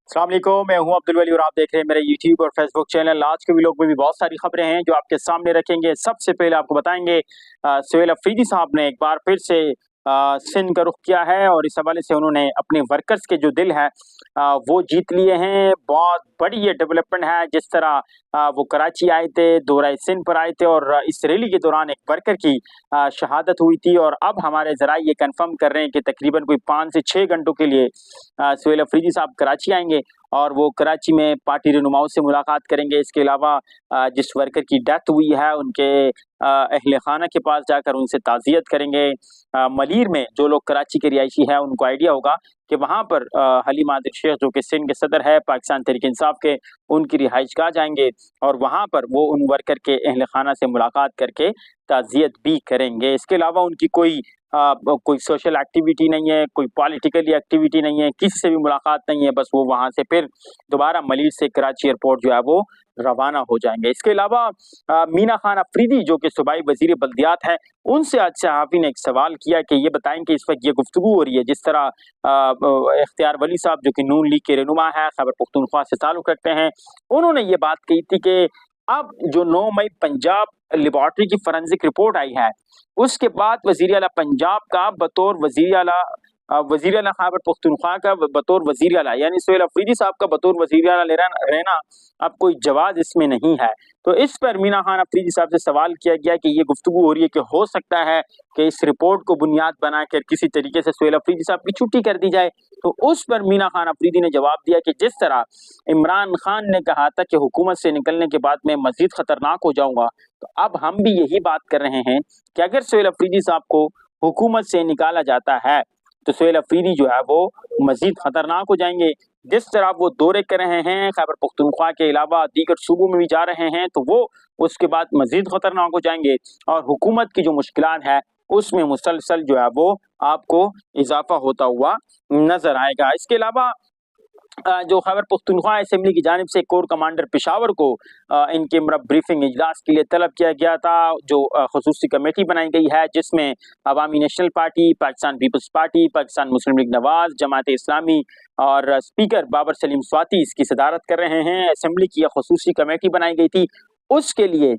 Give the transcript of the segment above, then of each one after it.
अस्सलाम वालेकुम, मैं हूं अब्दुल वली और आप देख रहे हैं मेरे यूट्यूब और फेसबुक चैनल। आज के व्लॉग में भी बहुत सारी खबरें हैं जो आपके सामने रखेंगे। सबसे पहले आपको बताएंगे सुहेल अफरीदी साहब ने एक बार फिर से सिंध का रुख किया है और इस हवाले से उन्होंने अपने वर्कर्स के जो दिल है वो जीत लिए हैं। बहुत बड़ी ये डेवलपमेंट है। जिस तरह वो कराची आए थे, दौरा सिंध पर आए थे और इस रैली के दौरान एक वर्कर की शहादत हुई थी और अब हमारे जरा ये कंफर्म कर रहे हैं कि तकरीबन कोई 5 से 6 घंटों के लिए सुहेल अफरीदी साहब कराची आएंगे और वो कराची में पार्टी रहनुमाओं से मुलाकात करेंगे। इसके अलावा जिस वर्कर की डेथ हुई है उनके अहले खाना के पास जाकर उनसे ताज़ियत करेंगे। मलीर में जो लोग कराची के रिहायशी हैं उनको आइडिया होगा कि वहाँ पर हलीम आदिल शेख जो कि सिंध के सदर है पाकिस्तान तहरीक इंसाफ के, उनकी रिहाइशगाह जाएंगे और वहाँ पर वो उन वर्कर के अहले खाना से मुलाकात करके ताज़ियत भी करेंगे। इसके अलावा उनकी कोई सोशल एक्टिविटी नहीं है, कोई पॉलिटिकली एक्टिविटी नहीं है, किसी से भी मुलाकात नहीं है। बस वो वहाँ से फिर दोबारा मलीर से कराची एयरपोर्ट जो है वो रवाना हो जाएंगे। इसके अलावा मीना खान अफरीदी जो कि सूबाई वजीर बल्दियात है, उनसे आज सहाफ़ी ने एक सवाल किया कि ये बताएं कि इस वक्त ये गुफ्तगू हो रही है जिस तरह इख्तियार वली साहब जो कि नून लीग के रहनुमा है, खैबर पख्तूनख्वा से ताल्लुक़ रखते हैं, उन्होंने ये बात कही थी कि अब जो 9 मई पंजाब लेबॉर्ट्री की फॉरेंसिक रिपोर्ट आई है उसके बाद वज़ीर आला पंजाब का बतौर वज़ीर आला खैबर पख्तूनख्वा का बतौर वज़ीर आला यानी सुहेल अफरीदी साहब का बतौर वज़ीर आला रहना अब कोई जवाज़ इसमें नहीं है। तो इस पर मीना खान अफरीदी साहब से सवाल किया गया कि ये गुफ्तगू हो रही है कि हो सकता है कि इस रिपोर्ट को बुनियाद बनाकर किसी तरीके से सुहेल अफरीदी साहब की छुट्टी कर दी जाए। तो उस पर मीना खान अफरीदी ने जवाब दिया कि जिस तरह इमरान खान ने कहा था कि हुकूमत से निकलने के बाद मैं मजीद खतरनाक हो जाऊंगा, तो अब हम भी यही बात कर रहे हैं कि अगर सुहेल अफरीदी साहब को हुकूमत से निकाला जाता है तो सुहेल अफरीदी जो है वो मजीद खतरनाक हो जाएंगे। जिस तरह वो दौरे कर रहे हैं खैबर पख्तूनख्वा के अलावा दीगर सूबों में भी जा रहे हैं, तो वो उसके बाद मजीद खतरनाक हो जाएंगे और हुकूमत की जो मुश्किलात है उसमें मुसलसल जो है वो आपको इजाफा होता हुआ नजर आएगा। इसके अलावा जो खैबर पख्तूनख्वा असेंबली की जानिब से कोर कमांडर पेशावर को इनके ब्रीफिंग इजलास के लिए तलब किया गया था, जो खसूसी कमेटी बनाई गई है जिसमें Awami national party, Pakistan peoples party, Pakistan Muslim league Nawaz, Jamaat Islami और स्पीकर बाबर सलीम स्वाति इसकी सदारत कर रहे हैं। असेंबली की खसूसी कमेटी बनाई गई थी, उसके लिए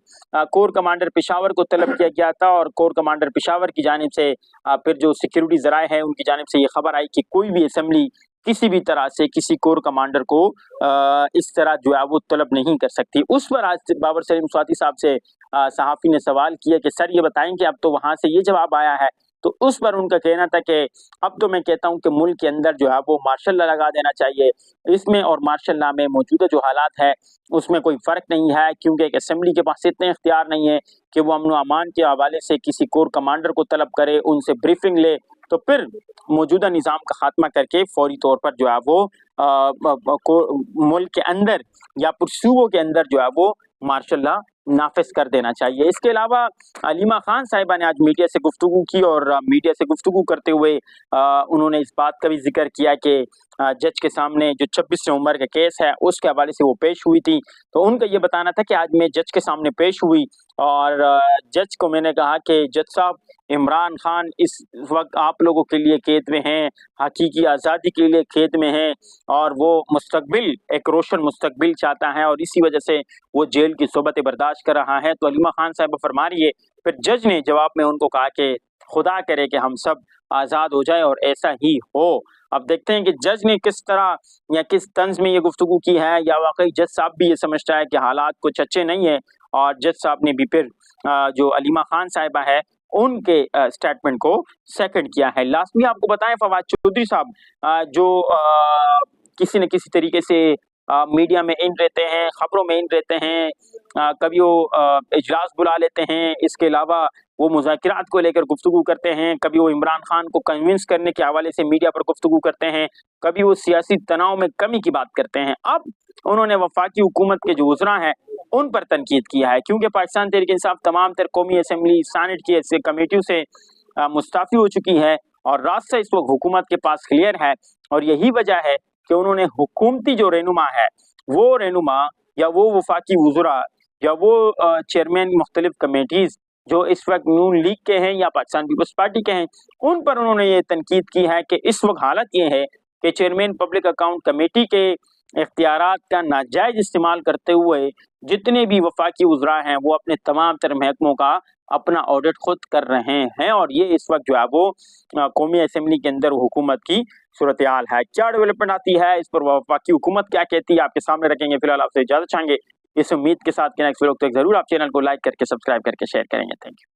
कोर कमांडर पेशावर को तलब किया गया था और कोर कमांडर पेशावर की जानिब से फिर जो सिक्योरिटी जराए हैं उनकी जानिब से ये खबर आई कि कोई भी असेंबली किसी भी तरह से किसी कोर कमांडर को इस तरह जो है वो तलब नहीं कर सकती। उस पर आज बाबर सलीम स्वाति साहब से सहाफ़ी ने सवाल किया कि सर ये बताएं कि अब तो वहां से ये जवाब आया है। तो उस पर उनका कहना था कि अब तो मैं कहता हूं कि मुल्क के अंदर जो है वो मार्शल लॉ लगा देना चाहिए। इसमें और मार्शल लॉ में मौजूदा जो हालात है उसमें कोई फ़र्क नहीं है, क्योंकि एक असेंबली के पास इतने इख्तियार नहीं है कि वो अमन व अमान के हवाले से किसी कोर कमांडर को तलब करे, उनसे ब्रीफिंग ले, तो फिर मौजूदा निज़ाम का खात्मा करके फौरी तौर पर जो है वो मुल्क के अंदर या सूबों के अंदर जो है वो मार्शल लॉ नाफिज कर देना चाहिए। इसके अलावा अलीमा खान साहिबा ने आज मीडिया से गुफ्तगू की और मीडिया से गुफ्तगू करते हुए उन्होंने इस बात का भी जिक्र किया कि जज के सामने जो 26 नवंबर का केस है उसके हवाले से वो पेश हुई थी। तो उनका ये बताना था कि आज मैं जज के सामने पेश हुई और जज को मैंने कहा कि जज साहब, इमरान खान इस वक्त आप लोगों के लिए कैद में हैं, हकीकी आज़ादी के लिए कैद में हैं और वो मुस्तकबिल एक रोशन मुस्तकबिल चाहता है और इसी वजह से वो जेल की सोबत बर्दाश्त कर रहा है। तो अलीमा खान साहब फरमा रही है। फिर जज ने जवाब में उनको कहा कि खुदा करे कि हम सब आज़ाद हो जाए और ऐसा ही हो। अब देखते हैं कि जज ने किस तरह या किस तंज में ये गुफ्तगू की है, या वाकई जज साहब भी ये समझता है कि हालात कुछ अच्छे नहीं है। और जज साहब ने भी फिर जो अलीमा खान साहिबा है उनके स्टेटमेंट को सेकंड किया है। लास्ट में आपको बताएं फवाद चौधरी साहब जो किसी न किसी तरीके से मीडिया में इन रहते हैं, खबरों में इन रहते हैं, कभी वो इजलास बुला लेते हैं, इसके अलावा वो मुज़ाकिरात को लेकर गुफ्तगू करते हैं, कभी वो इमरान खान को कन्विंस करने के हवाले से मीडिया पर गुफ्तगू करते हैं, कभी वो सियासी तनाव में कमी की बात करते हैं। अब उन्होंने वफाकी हुकूमत के जो वज़रा हैं उन पर तनकीद किया है, क्योंकि पाकिस्तान तहरीक इंसाफ तमाम तर कौमी असम्बली सीनेट की ऐसे कमेटियों से मुस्ताफ़ी हो चुकी है और रास्ता इस वक्त हुकूमत के पास क्लियर है। और यही वजह है कि उन्होंने हुकूमती जो रहनुमा है वो रहनुमा या वो वफाकी वज़रा या वो चेयरमैन मुख्तलिफ कमेटीज़ जो इस वक्त नून लीग के हैं या पाकिस्तान पीपल्स पार्टी के हैं, उन पर उन्होंने ये तनकीद की है कि इस वक्त हालत ये है कि चेयरमैन पब्लिक अकाउंट कमेटी के اختیارات کا ناجائز استعمال کرتے ہوئے جتنے بھی وفاقی وزراء ہیں وہ اپنے تمام تر محکموں کا اپنا آڈٹ خود کر رہے ہیں، اور یہ اس وقت جو ہے وہ قومی اسمبلی کے اندر حکومت کی صورتحال ہے۔ کیا ڈیولپمنٹ آتی ہے اس پر وفاقی حکومت کیا کہتی ہے، آپ کے سامنے رکھیں گے۔ فی الحال آپ سے اجازت چاہیں گے اس امید کے ساتھ کہ نیکسٹ ویلوگ تک ضرور آپ چینل کو لائک کر کے سبسکرائب کر کے شیئر کریں گے۔ Thank you.